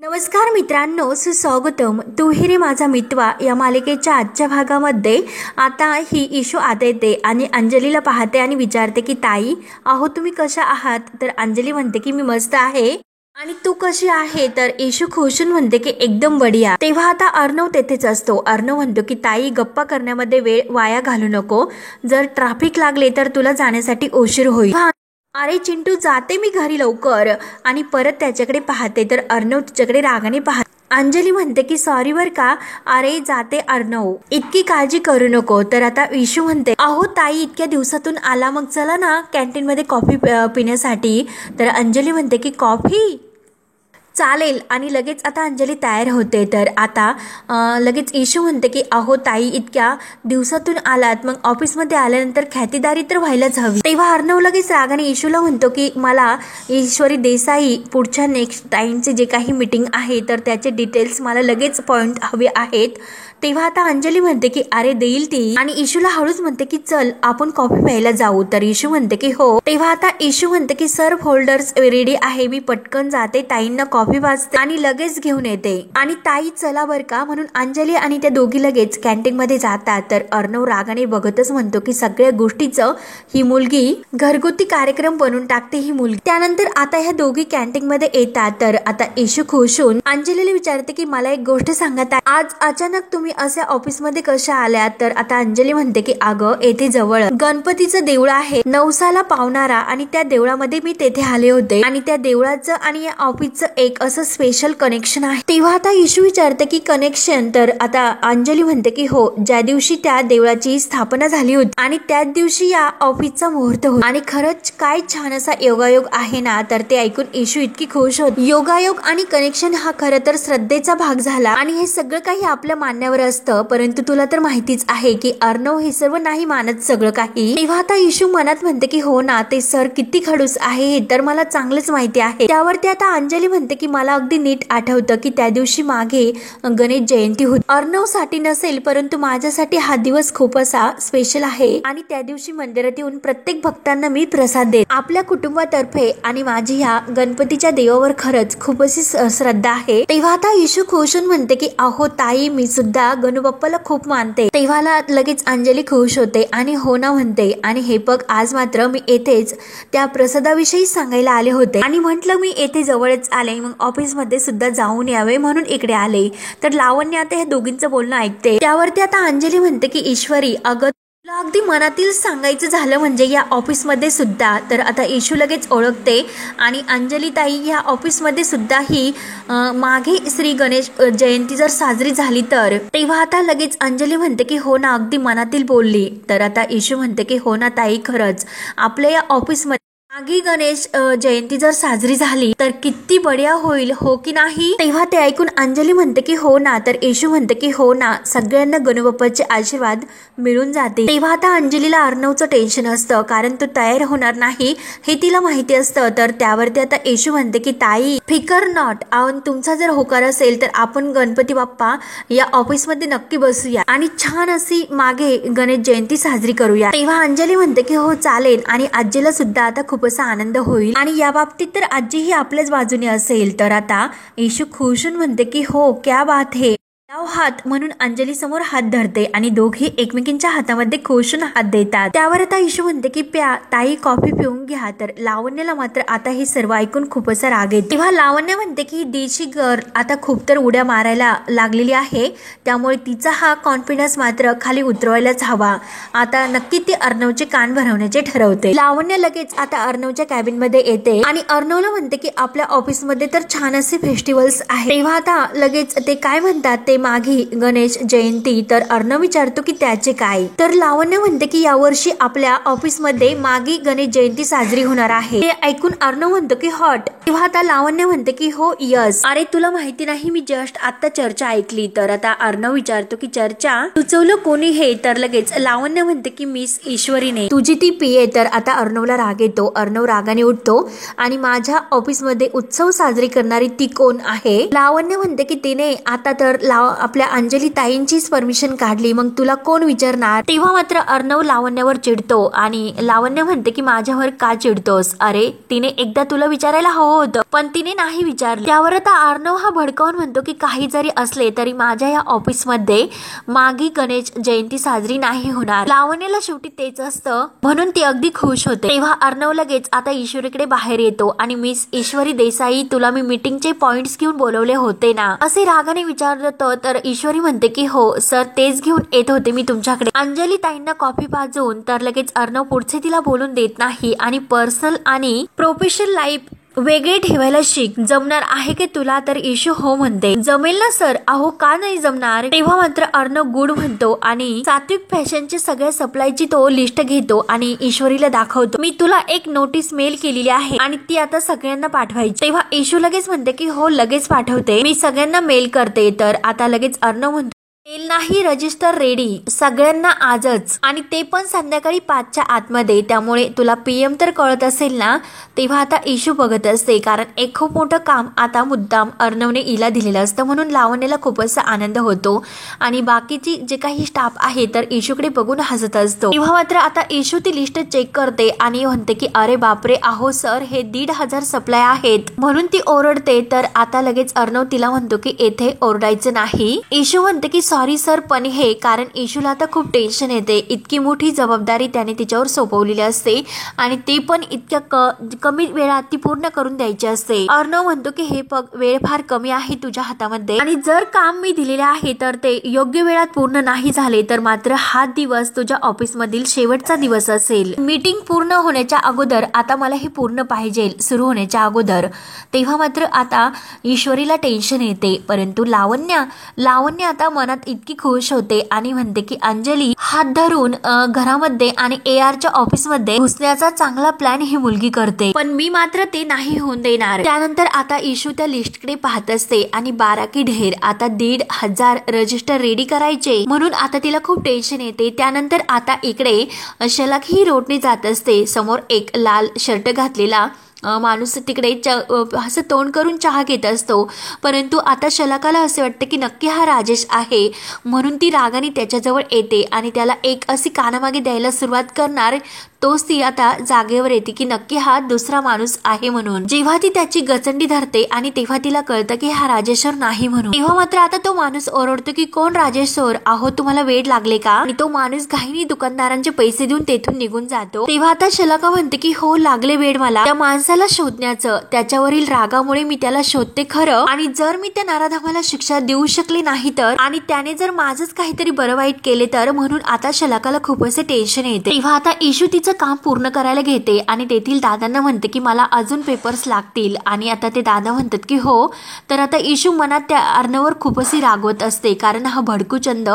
नमस्कार मित्रांनो, सुस्वागतम. तू ही रे माझा मितवा या मालिकेच्या आजच्या भागामध्ये आता ही इशू आत येते आणि अंजलीला पाहते आणि विचारते की ताई, अहो तुम्ही कशा आहात? तर अंजली म्हणते की मी मस्त आहे. आणि तू कशी आहे? तर इशू खुशून म्हणते की एकदम बढिया. तेव्हा आता अर्णव तेथेच असतो. अर्णव म्हणतो की ताई, गप्पा करण्यामध्ये वेळ वाया घालू नको. जर ट्रॅफिक लागले तर तुला जाण्यासाठी उशीर होईल. अरे चिंटू, जाते मी घरी लवकर. आणि परत त्याच्याकडे पाहते तर अर्णव तिच्याकडे रागाने पाहते. अंजली म्हणते की सॉरी बर का. अरे जाते अर्णव, इतकी काळजी करू नको. तर आता इशू म्हणते, अहो ताई इतक्या दिवसातून आला, मग चला ना कॅन्टीन मध्ये कॉफी पिण्यासाठी. तर अंजली म्हणते की कॉफी चालेल. आणि लगेच आता अंजली तयार होते. तर आता लगेच इशू म्हणते की अहो ताई, इतक्या दिवसातून आलात, मग ऑफिसमध्ये आल्यानंतर ख्यातीदारी तर व्हायलाच हवी. तेव्हा अर्णव लगेच रागाने इशूला म्हणतो की मला ईश्वरी देसाई पुढच्या नेक्स्ट टाइमचे जे काही मीटिंग आहे तर त्याचे डिटेल्स मला लगेच पॉइंट हवे आहेत. तेव्हा आता अंजली म्हणते की अरे देईल ती. आणि इशूला हळूच म्हणते की चल आपण कॉफी प्यायला जाऊ. तर इशू म्हणते की हो. तेव्हा आता इशू म्हणते की सर्व होल्डर्स रेडी आहे, मी पटकन जाते, ताईंना कॉफी वाजते आणि लगेच घेऊन येते. आणि ताई चला बर का. म्हणून अंजली आणि त्या दोघी लगेच कॅन्टीन मध्ये जातात. तर अर्णव रागाने बघतच म्हणतो की सगळ्या गोष्टीचं ही मुलगी घरगुती कार्यक्रम बनवून टाकते ही मुलगी. त्यानंतर आता ह्या दोघी कॅन्टीन मध्ये येतात. तर आता इशू खुशून अंजलीला विचारते की मला एक गोष्ट सांगत आहे, आज अचानक तुम्ही अशा ऑफिस मध्ये कशा आल्या? तर आता अंजली म्हणते की अगं येथे जवळ गणपतीचं देऊळ आहे, नवसाला पावणारा, आणि त्या देवळामध्ये मी तेथे आले होते आणि त्या देवळाचं आणि या ऑफिसचं एक असं स्पेशल कनेक्शन आहे. तेव्हा आता इशू विचारते की कनेक्शन? तर आता अंजली म्हणते की हो, ज्या दिवशी त्या देवळाची स्थापना झाली होती आणि त्याच दिवशी या ऑफिसचा मुहूर्त होता. आणि खरंच काय छान असा योगायोग आहे ना. तर ते ऐकून इशू इतकी खुश होती. योगायोग आणि कनेक्शन हा खरं तर श्रद्धेचा भाग झाला आणि हे सगळं काही आपल्या मान्यावर असतं. परंतु तुला तर माहितीच आहे की अर्णव हे सर्व नाही मानत सगळं काही. तेव्हा आता इशू मनात म्हणते की हो ना, ते सर किती खडूस आहे हे तर मला चांगलंच माहिती आहे. त्यावरती आता अंजली म्हणते की मला अगदी नीट आठवतं की त्या दिवशी मागे गणेश जयंती होती. अर्णव साठी नसेल परंतु माझ्यासाठी हा दिवस खूप असा स्पेशल आहे आणि त्या दिवशी मंदिरात येऊन प्रत्येक भक्तांना मी प्रसाद देते. आपल्या कुटुंबातर्फे आणि माझी ह्या गणपतीच्या देवावर खरंच खूप अशी श्रद्धा आहे. तेव्हा आता इशू खुशून म्हणते की अहो ताई, मी सुद्धा गणूबाप्पाला खूप मानते. तेव्हा लगेच अंजली खुश होते आणि हो ना म्हणते. आणि हे बघ, आज मात्र मी येथेच त्या प्रसादाविषयी सांगायला आले होते आणि म्हटलं मी येथे जवळच आले, मग ऑफिस मध्ये सुद्धा जाऊन यावे म्हणून इकडे आले. तर लावण्य आता हे दोघींचं बोलणं ऐकते. त्यावरती आता अंजली म्हणते की ईश्वरी, अगं तुला अगदी मनातील सांगायचं झालं म्हणजे या ऑफिस मध्ये सुद्धा. तर आता इशू लगेच ओळखते आणि अंजली ताई या ऑफिस मध्ये सुद्धा ही मागे श्री गणेश जयंती जर साजरी झाली तर. तेव्हा आता लगेच अंजली म्हणते की हो ना, अगदी मनातील बोलली. तर आता इशू म्हणते की हो ना ताई, खरंच आपल्या या ऑफिस मध्ये मागे गणेश जयंती जर साजरी झाली तर किती बढिया होईल, हो की नाही? तेव्हा ते ऐकून अंजली म्हणते की हो ना. तर इशू म्हणते की हो ना, सगळ्यांना गणूबाप्पाचे आशीर्वाद मिळून जाते. तेव्हा आता अंजलीला अर्णवचं टेन्शन असतं कारण तो तयार होणार नाही हे तिला माहिती असतं. तर त्यावरती आता इशू म्हणते की ताई, फिकर नॉट, तुमचा जर होकार असेल तर आपण गणपती बाप्पा या ऑफिस मध्ये नक्की बसूया आणि छान अशी मागे गणेश जयंती साजरी करूया. तेव्हा अंजली म्हणते की हो चालेल. आणि आजीला सुद्धा आता खूप असा आनंद होईल आणि या बाबतीत तर आजी ही आपल्याच बाजूने असेल. तर आता इशू खुशून म्हणते की हो, क्या बात है, लाव हात. म्हणून अंजली समोर हात धरते आणि दोघी एकमेकींच्या हातामध्ये खुशून हात देतात. त्यावर आता इशू म्हणते की प्या ताई, कॉफी पिऊन घ्या. तर लावण्याला मात्र आता हे सर्व ऐकून खूप असा राग येतो. तेव्हा लावण्य म्हणते की देशी गर्ल आता खूप तर उड्या मारायला लागलेली आहे, त्यामुळे तिचा हा कॉन्फिडन्स मात्र खाली उतरवायलाच हवा. आता नक्की ती अर्णवचे कान भरवण्याचे ठरवते. लावण्य लगेच आता अर्णवच्या कॅबिन मध्ये येते आणि अर्णवला म्हणते की आपल्या ऑफिस मध्ये तर छान असे फेस्टिवल्स आहे. तेव्हा आता लगेच ते काय म्हणतात ते मागे गणेश जयंती. तर अर्णव विचारतो की त्याचे काय? तर लावण्य म्हणते की यावर्षी आपल्या ऑफिस मध्ये मागे गणेश जयंती साजरी होणार आहे. ते ऐकून अर्णव म्हणतो की हॉट. तेव्हा आता लावण्य म्हणते की हो यस. अरे तुला माहिती नाही, मी जस्ट आता चर्चा ऐकली. तर आता अर्णव विचारतो की चर्चा सुचवलं कोणी हे? तर लगेच लावण्य म्हणते की मिस ईश्वरीने, तुझी ती पीए. तर आता अर्णवला राग येतो. अर्णव रागाने उठतो आणि माझ्या ऑफिस मध्ये उत्सव साजरी करणारी ती कोण आहे? लावण्य म्हणते की तिने आता तर आपल्या अंजली ताईंचीच परमिशन काढली, मग तुला कोण विचारणार? तेव्हा मात्र अर्णव लावण्यावर चिडतो आणि लावण्य म्हणते की माझ्यावर का चिडतोस? अरे तिने एकदा तुला विचारायला हवं होतं पण तिने नाही विचारलं. त्यावर आता अर्णव हा भडकावून म्हणतो की काही जरी असले तरी माझ्या या ऑफिसमध्ये मागी गणेश जयंती साजरी नाही होणार. लावण्याला शेवटी तेच असतं म्हणून ती अगदी खुश होते. तेव्हा अर्णव लगेच आता ईश्वरीकडे बाहेर येतो आणि मिस ईश्वरी देसाई तुला मी मीटिंगचे पॉइंट्स घेऊन बोलवले होते ना असे रागाने विचारतो. तर ईश्वरी म्हणते की हो सर तेच घेऊन येत होते मी तुमच्याकडे. अंजली ताईंना कॉफी पाजून तर लगेच अर्णव पुढचे तिला बोलून देत नाही आणि पर्सनल आणि प्रोफेशनल लाईफ वेगळे ठेवायला शिक. जमणार आहे की तुला? तर इशू हो म्हणते. जमेल ना सर? अहो का नाही जमणार? तेव्हा मात्र अर्णव गुड म्हणतो आणि सात्विक फॅशनची सगळ्या सप्लायची तो लिस्ट घेतो आणि ईश्वरीला दाखवतो. मी तुला एक नोटीस मेल केलेली आहे आणि ती आता सगळ्यांना पाठवायची. तेव्हा इशू लगेच म्हणते की हो लगेच पाठवते, मी सगळ्यांना मेल करते. तर आता लगेच अर्णव म्हणतो मेल नाही, रजिस्टर रेडी सगळ्यांना आजच आणि ते पण संध्याकाळी 5च्या आतमध्ये. त्यामुळे तुला PM तर कळत असेल ना? तेव्हा आता इशू बघत असते कारण एक खूप मोठं काम आता मुद्दाम अर्णवने इला दिलेलं असतं म्हणून लावण्याला खूपच आनंद होतो आणि बाकीची जे काही स्टाफ आहे तर इशूकडे बघून हसत असतो. तेव्हा मात्र आता इशू ती लिस्ट चेक करते आणि म्हणते की अरे बापरे, अहो सर हे 1,500 सप्लाय आहेत म्हणून ती ओरडते. तर आता लगेच अर्णव तिला म्हणतो की येथे ओरडायचं नाही. इशू म्हणते की सॉरी सर पण हे कारण इशूला आता खूप टेन्शन येते. इतकी मोठी जबाबदारी त्याने तिच्यावर सोपवलेली असते आणि ते पण इतक्या कमी वेळात ती पूर्ण करून द्यायची असते. अर्णव म्हणतो की हे वेळ फार कमी आहे तुझ्या हातामध्ये आणि जर काम मी दिलेले आहे तर ते योग्य वेळात पूर्ण नाही झाले तर मात्र हा दिवस तुझ्या ऑफिस मधील शेवटचा दिवस असेल. मीटिंग पूर्ण होण्याच्या अगोदर आता मला हे पूर्ण पाहिजे, सुरू होण्याच्या अगोदर. तेव्हा मात्र आता ईश्वरीला टेन्शन येते परंतु लावण्य आता मनात इतकी खुश होते आणि म्हणते की अंजली हात धरून घरामध्ये आणि ARच्या ऑफिस मध्ये घुसण्याचा चांगला प्लॅन ही मुलगी करते पण मी मात्र ते नाही होऊन देणार. त्यानंतर आता इशू त्या लिस्टकडे पाहत असते आणि 12 की ढेर आता 1,500 रजिस्टर रेडी करायचे म्हणून आता तिला खूप टेन्शन येते. त्यानंतर आता इकडे शलाक ही रोडने जात असते. समोर एक लाल शर्ट घातलेला माणूस तिकडे असं तोंड करून चहा घेत असतो परंतु आता शलाकाला असे वाटते की नक्की हा राजेश आहे म्हणून ती रागाने त्याच्याजवळ येते आणि त्याला एक अशी कानामागे द्यायला सुरुवात करणार. तोच ती आता जागेवर येते की नक्की हा दुसरा माणूस आहे म्हणून. जेव्हा ती त्याची गचंडी धरते आणि तेव्हा तिला कळतं की हा राजेश्वर नाही म्हणून. तेव्हा मात्र आता तो माणूस ओरडतो की कोण राजेश्वर? अहो तुम्हाला वेड लागले का? आणि तो माणूस घाईने दुकानदारांचे पैसे देऊन तेथून निघून जातो. तेव्हा आता शलाका म्हणते की हो लागले वेड मला त्या माणसाला शोधण्याचं. त्याच्यावरील रागामुळे मी त्याला शोधते खरं आणि जर मी त्या नराधमाला शिक्षा देऊ शकले नाही तर आणि त्याने जर माझंच काहीतरी बरं वाईट केले तर म्हणून आता शलाकाला खूप असे टेन्शन येते. तेव्हा आता इशू तिचं काम पूर्ण करायला घेते आणि तेथील दादांना म्हणते की मला अजून पेपर्स लागतील आणि आता ते दादा म्हणतात की हो. तर आता इशू मनात त्या अर्णववर खूप अशी रागवत असते कारण हा भडकूचंद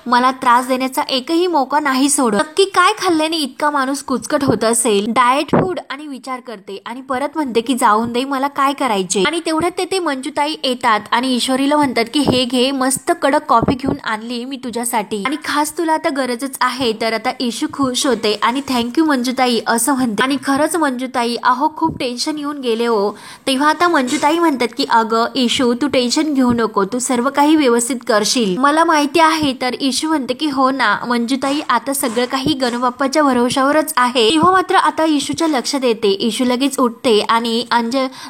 मला त्रास देण्याचा एकही मौका नाही सोडत. नक्की काय खाल्ल्याने इतका माणूस कुचकट होत असेल? डाएट फूड आणि विचार करते आणि परत म्हणते की जाऊन दे मला काय करायचे. आणि तेवढ्यात तेथे मंजुताई येतात आणि ईश्वरीला म्हणतात की हे घे मस्त कडक कॉफी घेऊन आणली मी तुझ्यासाठी आणि खास तुला आता गरजच आहे. तर आता इशू खुश होते आणि थँक्यू मंजुताई असं म्हणते आणि खरंच मंजुताई अहो खूप टेन्शन येऊन गेले हो. तेव्हा आता मंजुताई म्हणतात की अगं इशू तू टेन्शन घेऊ नको, तू सर्व काही व्यवस्थित करशील मला माहिती आहे. तर इशू म्हणते की हो ना मंजुताई आता सगळं काही गणबाप्पाच्या भरोशावरच आहे. तेव्हा मात्र आता इशूच्या लक्षात येते. इशू लगेच उठते आणि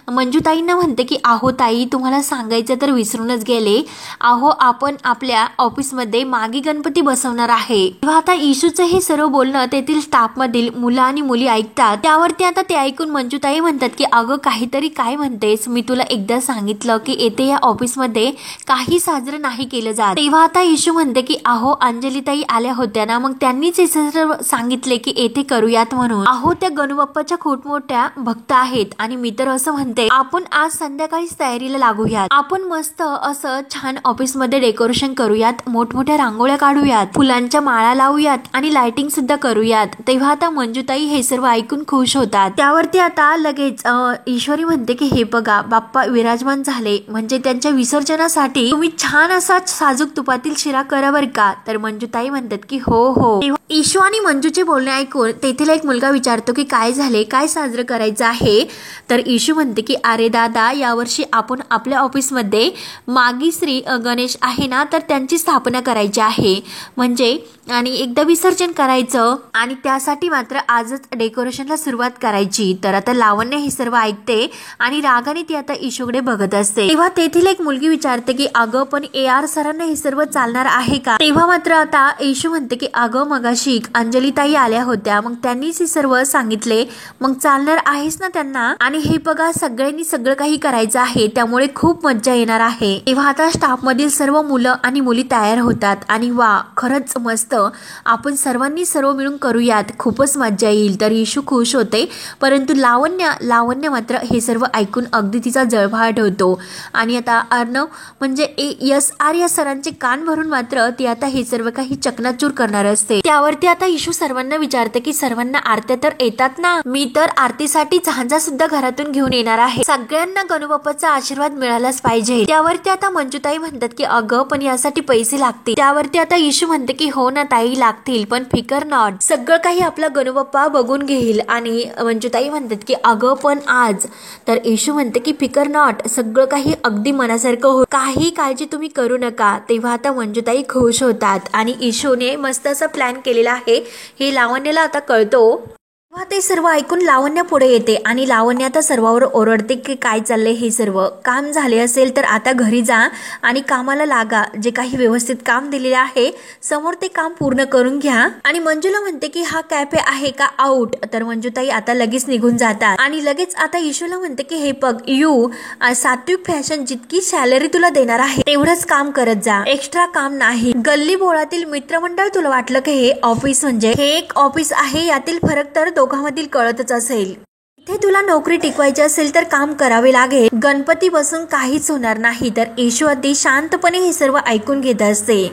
मंजुताईंना म्हणते की अहो ताई तुम्हाला सांगायचं तर विसरूनच गेले, अहो आपण आपल्या ऑफिसमध्ये मागी गणपती बसवणार आहे. तेव्हा आता इशूचं हे सर्व बोलणं तेथील स्टाफ मधील मुलं आणि मुली ऐकतात. त्यावरती आता ते ऐकून मंजुताई म्हणतात की अगं काहीतरी काय म्हणतेस, मी तुला एकदा सांगितलं की येथे या ऑफिसमध्ये काही साजरं नाही केलं जात. तेव्हा आता इशू म्हणते की अहो अंजलीताई आल्या होत्या ना मग त्यांनीच हे सर्व सांगितले की येथे करूयात म्हणून. अहो त्या गणबाप्पाच्या खूप मोठ्या भक्त आहेत आणि मी तर असं म्हणते आपण आज संध्याकाळीच तयारीला लागूयात. आपण मस्त असं छान ऑफिस मध्ये डेकोरेशन करूयात, मोठमोठ्या रांगोळ्या काढूयात, फुलांच्या माळा लावूयात आणि लाइटिंग सुद्धा करूयात. तेव्हा आता आता मंजुताई हे सर्व ऐकून खुश होतात. त्यावरती आता लगेच ईश्वरी म्हणते की हे बघा बाप्पा विराजमान झाले, म्हणजे त्यांच्या विसर्जनासाठी तुम्ही छान असा साजूक तुपातील शिरा करा बर का. तर मंजुताई म्हणतात की हो हो. ईशू आणि मंजूचे बोलणे ऐकून तेथील एक मुलगा विचारतो की काय झाले, काय साजरं करायचं आहे. तर ईशू म्हणते की अरे दादा, यावर्षी आपण आपल्या ऑफिसमध्ये मागी श्री गणेश आहे ना, तर त्यांची स्थापना करायची आहे, म्हणजे आणि एकदा विसर्जन करायचं आणि त्यासाठी मात्र आजच डेकोरेशनला सुरुवात करायची. तर आता लावण्य हे सर्व ऐकते आणि रागाने ती आता ईशूकडे बघत असते. तेव्हा तेथील एक मुलगी विचारते की अगं पण AR सरांना हे सर्व चालणार आहे का. तेव्हा मात्र आता ईशू म्हणते की अगं मगाशी अंजली ताई आल्या होत्या, मग त्यांनीच हे सर्व सांगितले, मग चालणार आहेच ना त्यांना. आणि हे बघा सगळ्यांनी सगळं काही करायचं आहे, त्यामुळे खूप मज्जा येणार आहे. तेव्हा आता स्टाफ मधील सर्व मुलं आणि मुली तयार होतात आणि वा खरंच मस्त, आपण सर्वांनी सर्व मिळून करूयात, खूपच मज्जा येईल. तर ईशू खुश होते, परंतु लावण्य मात्र हे सर्व ऐकून अगदी तिचा जळफाट होतो. आणि आता अर्णव म्हणजे SR या सरांचे कान भरून मात्र ती आता हे सर्व काही चकनाचूर करणार असते. त्यावरती आता ईशू सर्वांना विचारते की सर्वांना आरत्या तर येतात ना, मी तर आरतीसाठी झांजा सुद्धा घरातून घेऊन येणार आहे, सगळ्यांना गणूबाप्पाचा आशीर्वाद मिळालाच पाहिजे. त्यावरती आता मंजुताई म्हणतात की अगं पण यासाठी पैसे लागतील. त्यावरती आता ईशू म्हणते की हो ना ताई लागतील, पण फिकर नॉट, सगळं काही आपला गणूबाप्पा बघून घेईल. आणि मंजुताई म्हणतात की अगं पण आज. तर ईशू म्हणते की फिकर नॉट, सगळं काही अगदी मनासारखं हो, काही काळजी तुम्ही करू नका. तेव्हा आता मंजुताई खुश होतात आणि ईशूने मस्त असा प्लॅन केलेला आहे हे लावण्याला आता कळतो. तेव्हा ते सर्व ऐकून लावण्य पुढे येते आणि लावण्य आता सर्वांवर ओरडते की काय चाललंय, हे सर्व काम झाले असेल तर आता घरी जा आणि कामाला लागा, जे काही व्यवस्थित काम दिलेले आहे समोर ते काम पूर्ण करून घ्या. आणि मंजूला म्हणते की हा कॅफे आहे का आउट. तर मंजुताई आता लगेच निघून जातात आणि लगेच आता ईशूला म्हणते की हे बघ सात्विक फॅशन जितकी सॅलरी तुला देणार आहे तेवढंच काम करत जा, एक्स्ट्रा काम नाही. गल्ली बोळातील मित्रमंडळ तुला वाटलं की हे ऑफिस म्हणजे हे एक ऑफिस आहे, यातील फरक तर दोघांमधील कळतच असेल. इथे तुला नोकरी टिकवायची असेल तर काम करावे लागेल, गणपती बसून काहीच होणार नाही. तर ईशू अगदी शांतपणे हे सर्व ऐकून घेत असते.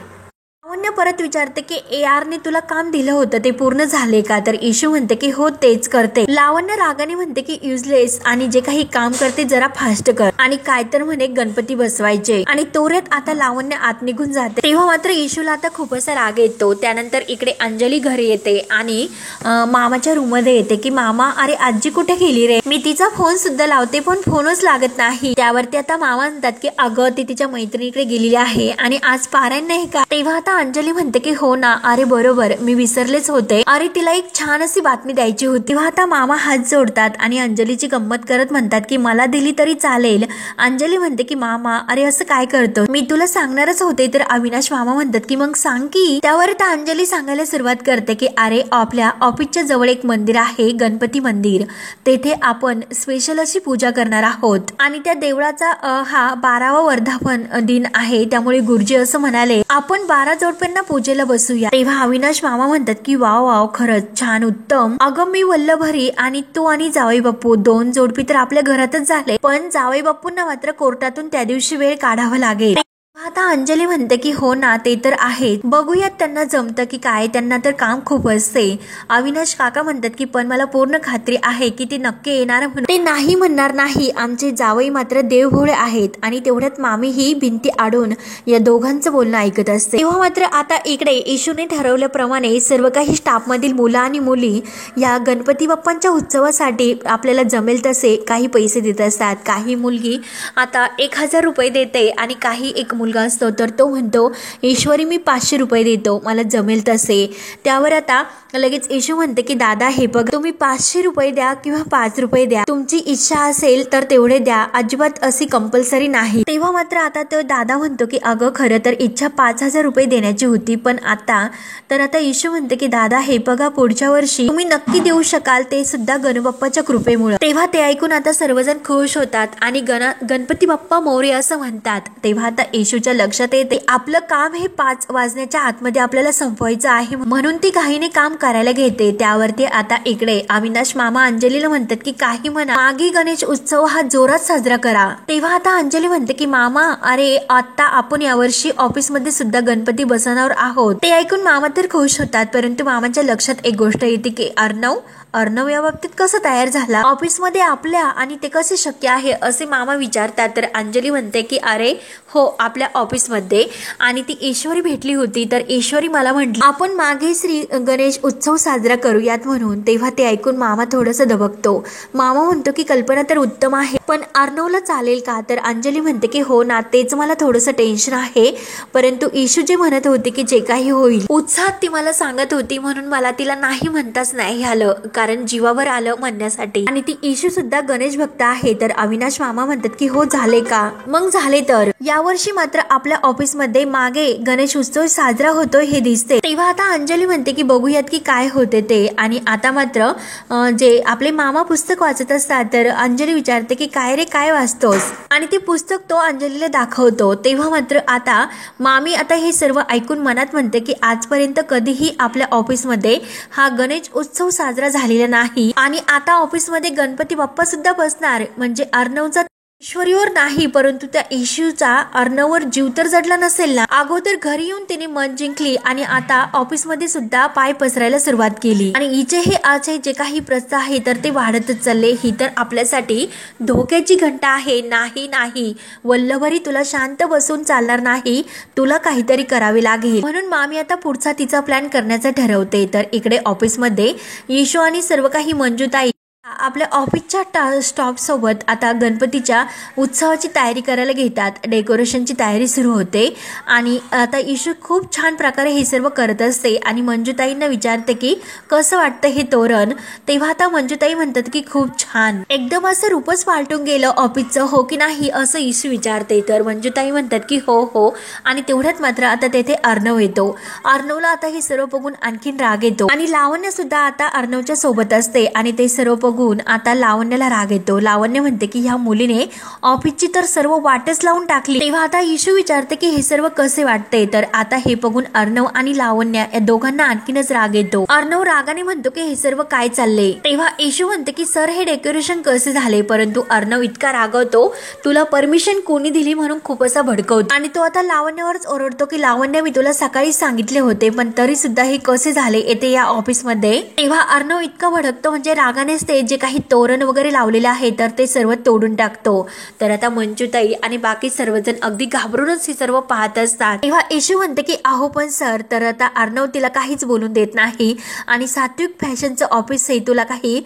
लावण्य परत विचारते की AR ने तुला काम दिलं होतं ते पूर्ण झाले का. तर ईशू म्हणते की हो तेच करते. लावण्य रागाने म्हणते की युजलेस, आणि जे काही काम करते जरा फास्ट कर, आणि काय तर म्हणे गणपती बसवायचे. आणि तोऱ्यात आता लावण्य आत निघून जाते. तेव्हा मात्र ईशूला आता खूप असा राग येतो. त्यानंतर इकडे अंजली घरी येते आणि मामाच्या रूम मध्ये येते की मामा अरे आजी कुठे गेली रे, मी तिचा फोन सुद्धा लावते पण फोनच लागत नाही. त्यावरती आता मामा म्हणतात की अगं ती तिच्या मैत्रिणीकडे गेलेली आहे आणि आज पारायण नाही का. तेव्हा आता अंजली म्हणते की हो ना, अरे बरोबर मी विसरलेच होते, अरे तिला एक छान अशी बातमी द्यायची होती. तेव्हा आता मामा हात जोडतात आणि अंजलीची गंमत करत म्हणतात की मला दिली तरी चालेल. अंजली म्हणते की मामा अरे असं काय करतो, मी तुला सांगणारच होते. तर अविनाश मामा म्हणतात की मग सांग की. त्यावर आता अंजली सांगायला सुरुवात करते की अरे आपल्या ऑफिसच्या जवळ एक मंदिर आहे, गणपती मंदिर, तेथे आपण स्पेशल अशी पूजा करणार आहोत आणि त्या देवळाचा हा 12वा वर्धापन दिन आहे, त्यामुळे गुरुजी असं म्हणाले आपण 12 जोडप्यांना पूजेला बसूया. तेव्हा अविनाश मामा म्हणतात की वाव वाव खरंच छान उत्तम, अगं मी वल्लभरी आणि तू आणि जावई बाप्पू 2 जोडपी तर आपल्या घरातच झाले, पण जावई बाप्पूंना मात्र कोर्टातून त्या दिवशी वेळ काढावा लागेल. आता अंजली म्हणते की हो ना ते तर आहेत, बघूयात त्यांना जमतं की काय, त्यांना तर काम खूप असते. अविनाश काका म्हणतात की पण मला पूर्ण खात्री आहे की ते नक्की येणार म्हणून, ते नाही म्हणणार नाही, आमचे जावई मात्र देवभोळे आहेत. आणि तेवढ्यात मामी ही भिंती आडून या दोघांचं बोलणं ऐकत असते. तेव्हा मात्र आता इकडे ईशूने ठरवल्याप्रमाणे सर्व काही स्टाफ मधील मुलं आणि मुली या गणपती बाप्पांच्या उत्सवासाठी आपल्याला जमेल तसे काही पैसे देत असतात. काही मुलगी आता 1000 रुपये देते आणि काही एक मुलगा असतो तर तो म्हणतो ईश्वरी मी 500 रुपये देतो, मला जमेल तसे. त्यावर आता लगेच ईशू म्हणते की दादा हे बघ, तुम्ही 500 रुपये द्या किंवा 5 रुपये द्या, तुमची इच्छा असेल तर तेवढे द्या, अजिबात अशी कंपल्सरी नाही. तेव्हा मात्र आता तो दादा म्हणतो की अगं खरं तर इच्छा 5000 रुपये देण्याची होती, पण आता ईशू म्हणते की दादा हे बघा पुढच्या वर्षी तुम्ही नक्की देऊ शकाल, ते सुद्धा गणबाप्पाच्या कृपेमुळे. तेव्हा ते ऐकून आता सर्वजण खुश होतात आणि गणपती बाप्पा मोरया असं म्हणतात. तेव्हा आता ईशूच्या लक्षात येते आपलं काम हे 5 वाजण्याच्या आतमध्ये आपल्याला संपवायचं आहे, म्हणून ती घाईने काम करायला घेते. त्यावरती आता इकडे अविनाश मामा अंजलीला म्हणतात की काही म्हणा, मागे गणेश उत्सव हा जोरात साजरा करा. तेव्हा आता अंजली म्हणते की मामा, अरे आता आपण यावर्षी ऑफिसमध्ये सुद्धा गणपती बसवणार आहोत. ते ऐकून मामा तर खुश होतात, परंतु मामाच्या लक्षात एक गोष्ट येते की अर्णव या बाबतीत कसं तयार झाला ऑफिसमध्ये आपल्या, आणि ते कसे शक्य आहे असे मामा विचारतात. तर अंजली म्हणते की अरे हो, आपल्या ऑफिसमध्ये, आणि ती ईश्वरी भेटली होती. तर ईश्वरी मला म्हटली आपण मागे श्री गणेश उत्सव साजरा करूयात म्हणून. तेव्हा ते ऐकून मामा थोडंसं दबकतो. मामा म्हणतो की कल्पना तर उत्तम आहे, पण अर्णवला चालेल का? तर अंजली म्हणते की हो ना, तेच मला थोडंसं टेन्शन आहे, परंतु ईशू जे म्हणत होती की जे काही होईल उत्साहात ती मला सांगत होती, म्हणून मला तिला नाही म्हणताच नाही आलं, कारण जीवावर आलं म्हणण्यासाठी. आणि ती ईशू सुद्धा गणेश भक्त आहे. तर अविनाश मामा म्हणतात की हो झाले का? मग झाले तर यावर्षी मात्र आपल्या ऑफिसमध्ये मागे गणेश उत्सव साजरा होतोय हे दिसते. तेव्हा आता अंजली म्हणते की बघूयात की काय होते ते. आणि आता मात्र जे आपले मामा पुस्तक वाचत असतात, तर अंजली विचारते की काय रे, काय वाचतोस? आणि ते पुस्तक तो अंजलीला दाखवतो. तेव्हा मात्र आता मामी आता हे सर्व ऐकून मनात म्हणते की आजपर्यंत कधीही आपल्या ऑफिसमध्ये हा गणेश उत्सव साजरा झालेला नाही, आणि आता ऑफिसमध्ये गणपती बाप्पा सुद्धा बसणार, म्हणजे अर्णवचा ईश्वरीवर नाही, परंतु त्या इश्यूचा अर्णववर जीव तर जडला नसेल ना. अगोदर घरी येऊन तिने मन जिंकली, आणि आता ऑफिसमध्ये सुद्धा पाय पसरायला सुरुवात केली, आणि हिचे हे आजचे जे काही प्रस्ताव आहे तर ते वाढतच चालले. ही तर आपल्यासाठी धोक्याची घंटा आहे. नाही नाही वल्लभरी, तुला शांत बसून चालणार नाही, तुला काहीतरी करावे लागेल. म्हणून मामी आता पुढचा तिचा प्लॅन करण्याचं ठरवते. तर इकडे ऑफिसमध्ये ईशू आणि सर्व काही मंजुताई आपल्या ऑफिसच्या स्टाफ सोबत आता गणपतीच्या उत्सवाची तयारी करायला घेतात. डेकोरेशनची तयारी सुरू होते, आणि आता ईशू खूप छान प्रकारे हे सर्व करत असते, आणि मंजुताईंना विचारते की कसं वाटतं हे तोरण. तेव्हा आता मंजुताई म्हणतात की खूप छान, एकदम असं रूपच पालटून गेलं ऑफिसचं, हो की नाही असं ईशू विचारते. तर मंजुताई म्हणतात की हो हो. आणि तेवढ्यात मात्र आता तेथे अर्णव येतो. अर्णवला आता हे सर्व बघून आणखीन राग येतो, आणि लावण्य सुद्धा आता अर्णवच्या सोबत असते, आणि ते सर्व बघून आता लावण्याला राग येतो. लावण्य म्हणते की ह्या मुलीने ऑफिसची तर सर्व वाटच लावून टाकली. तेव्हा आता ईशू विचारते की हे सर्व कसे वाटते. तर आता हे बघून अर्णव आणि लावण्य या दोघांना आणखीनच राग येतो. अर्णव रागाने म्हणतो की हे सर्व काय चालले. तेव्हा ईशू म्हणते की सर हे डेकोरेशन कसे झाले, परंतु अर्णव इतका रागवतो, तुला परमिशन कोणी दिली म्हणून खूप असा भडकवतो, आणि तो आता लावण्यावरच ओरडतो की लावण्य मी तुला सकाळी सांगितले होते, पण तरी सुद्धा हे कसे झाले येते या ऑफिसमध्ये. तेव्हा अर्णव इतका भडकतो, म्हणजे रागानेच ते जे काही तोरण वगैरे लावलेले आहे तर ते सर्व तोडून टाकतो. तर आता मंजुताई आणि बाकी सर्वजण अगदी घाबरूनच हे सर्व पाहत असतात. तेव्हा ईशू म्हणते की अहो पण सर. तर आता अर्णव तिला काहीच बोलून देत नाही, आणि सात्विक फॅशनचं ऑफिस आहे, तुला काही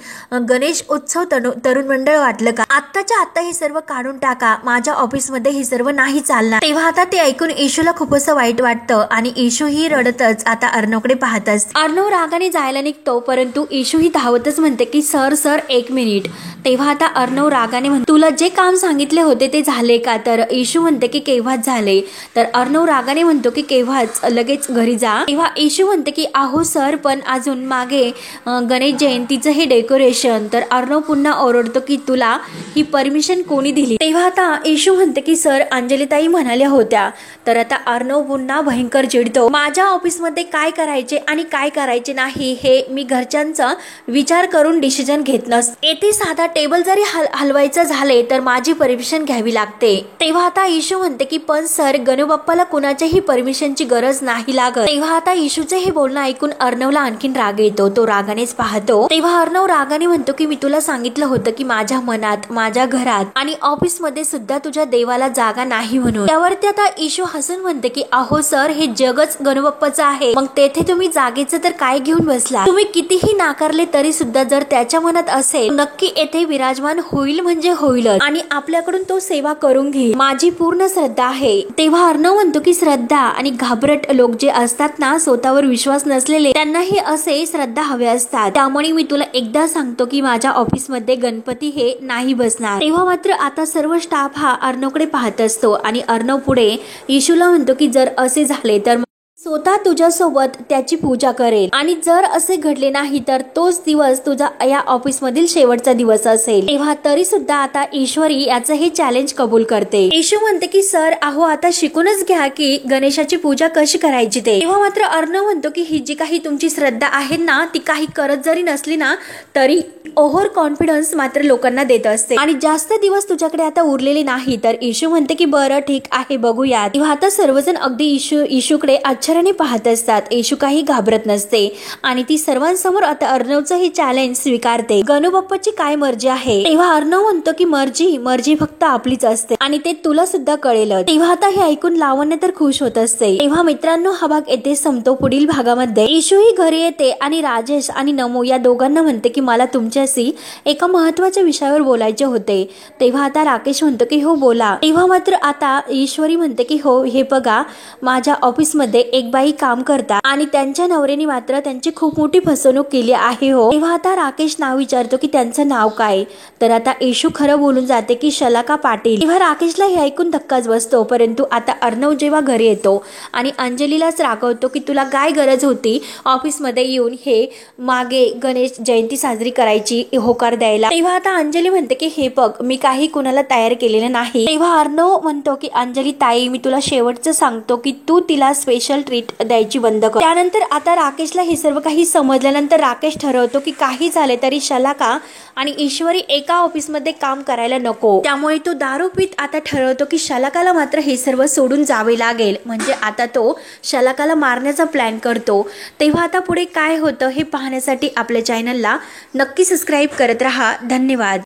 गणेश उत्सव तरुण मंडळ वाटलं का? आत्ताच्या आत्ता हे सर्व काढून टाका, माझ्या ऑफिसमध्ये हे सर्व नाही चालणार. तेव्हा आता ते ऐकून ईशूला खूप असं वाईट वाटतं, आणि ईशू ही रडतच आता अर्णवकडे पाहत असते. अर्णव रागाने जायला निघतो, परंतु ईशू ही धावतच म्हणते की सर एक मिनिट. तेव्हा आता अर्णव रागाने म्हणतो तुला जे काम सांगितले होते ते झाले का? तर ईशू म्हणते की केव्हाच झाले. तर अर्णव रागाने म्हणतो की केव्हाच, लगेच घरी जा. तेव्हा ईशू म्हणते की अहो सर, पण अजून मागे गणेश जयंतीचं हे डेकोरेशन. तर अर्णव पुन्हा ओरडतो की तुला ही परमिशन कोणी दिली. तेव्हा आता ईशू म्हणते की सर अंजलीताई म्हणाल्या होत्या. तर आता अर्णव पुन्हा भयंकर चिडतो. माझ्या ऑफिसमध्ये काय करायचे आणि काय करायचे नाही हे मी घरच्यांचा विचार करून डिसिजन घेत नसते. येथे साधा टेबल जरी हलवायचं झाले तर माझी परमिशन घ्यावी लागते. तेव्हा आता ईशू म्हणते की पण सर गणूबाप्पाला कुणाच्याही परमिशनची गरज नाही लागत. तेव्हा आता ईशूचे हे बोलणं ऐकून अर्णवला आणखीन राग येतो. तो रागानेच पाहतो. तेव्हा अर्णव रागाने म्हणतो की मी तुला सांगितलं होतं की माझ्या मनात, माझ्या घरात आणि ऑफिसमध्ये सुद्धा तुझ्या देवाला जागा नाही म्हणून. त्यावरती आता ईशू हसून म्हणते की अहो सर, हे जगच गणूबाप्पाचं आहे, मग तेथे तुम्ही जागेचं तर काय घेऊन बसला. तुम्ही कितीही नाकारले तरी सुद्धा जर त्याच्या मनात असेल नक्की येथे विराजमान होईल म्हणजे होईलच, आणि आपल्याकडून तो सेवा करून घेईल, माझी पूर्ण श्रद्धा आहे. तेव्हा अर्णव म्हणतो की श्रद्धा आणि घाबरट लोक जे असतात ना, स्वतःवर विश्वास नसलेले, त्यांनाही असे श्रद्धा हवे असतात. त्यामुळे मी तुला एकदा सांगतो की माझ्या ऑफिसमध्ये गणपती हे नाही बसणार. तेव्हा मात्र आता सर्व स्टाफ हा अर्णवकडे पाहत असतो, आणि अर्णव पुढे ईशूला म्हणतो की जर असे झाले तर स्वतः तुझ्यासोबत त्याची पूजा करेल आणि जर असे घडले नाही तर तोच दिवस तुझा या ऑफिस मधील शेवटचा दिवस असेल। तेव्हा तरी सुद्धा आता ईश्वरी याचं हे चॅलेंज कबूल करते। ईशू म्हणते की सर अहो आता शिकूनच घ्या की गणेशाची पूजा कशी करायची ते। तेव्हा मात्र अर्णव म्हणतो की ही जी काही तुमची श्रद्धा आहे ना ती काही करत जरी नसली ना तरी ओव्हर कॉन्फिडन्स मात्र लोकांना देत असते आणि जास्त दिवस तुझ्याकडे आता उरलेले नाही। तर ईशू म्हणते की बरं ठीक आहे बघूया। तेव्हा आता सर्वजण अगदी ईशूकडे आश्चर्याने पाहत असतात। ईशू काही घाबरत नसते आणि ती सर्वांसमोर आता अर्णवचं हे चॅलेंज स्वीकारते। गणू बाप्पाची काय मर्जी आहे। तेव्हा अर्णव म्हणतो की मर्जी फक्त आपलीच असते आणि ते तुला सुद्धा कळेल। तेव्हा आता हे ऐकून लावण्य तर खुश होत असते। तेव्हा मित्रांनो हा भाग येथे संपतो। पुढील भागामध्ये ईशू ही घरी येते आणि राजेश आणि नमो या दोघांना म्हणते की मला तुमच्याशी एका महत्त्वाच्या विषयावर बोलायचे होते। तेव्हा आता राकेश म्हणतो की हो बोला। तेव्हा मात्र आता ईश्वरी म्हणते की हो हे बघा माझ्या ऑफिस मध्ये एक बाई काम करता आणि त्यांच्या नवऱ्याने मात्र त्यांची खूप मोठी फसवणूक केली आहे हो। तेव्हा आता राकेश नाव विचारतो की त्यांचं नाव काय। तर आता ईशू खरं बोलून जाते की शलाका पाटील। तेव्हा राकेशला हे ऐकून धक्काच बसतो। परंतु आता अर्णव जेव्हा घरी येतो आणि अंजलीलाच रागवतो की तुला काय गरज होती ऑफिस मध्ये येऊन हे मागे गणेश जयंती साजरी करायची होकार द्यायला। तेव्हा आता अंजली म्हणते की हे बघ मी काही कुणाला तयार केलेलं नाही। तेव्हा अर्णव म्हणतो की अंजली ताई मी तुला शेवटचं सांगतो की तू तिला स्पेशल ट्रीट द्यायची बंद कर। त्यानंतर आता राकेशला हे सर्व काही समजल्यानंतर राकेश ठरवतो की काही झाले तरी शलाका आणि ईश्वरी एका ऑफिस मध्ये काम करायला नको। त्यामुळे तो दारू पीत आता ठरवतो की शलाकाला मात्र हे सर्व सोडून जावे लागेल। म्हणजे आता तो शलाकाला मारण्याचा प्लॅन करतो। तेव्हा आता पुढे काय होतं हे पाहण्यासाठी आपल्या चॅनलला नक्की सबस्क्राईब करत रहा। धन्यवाद।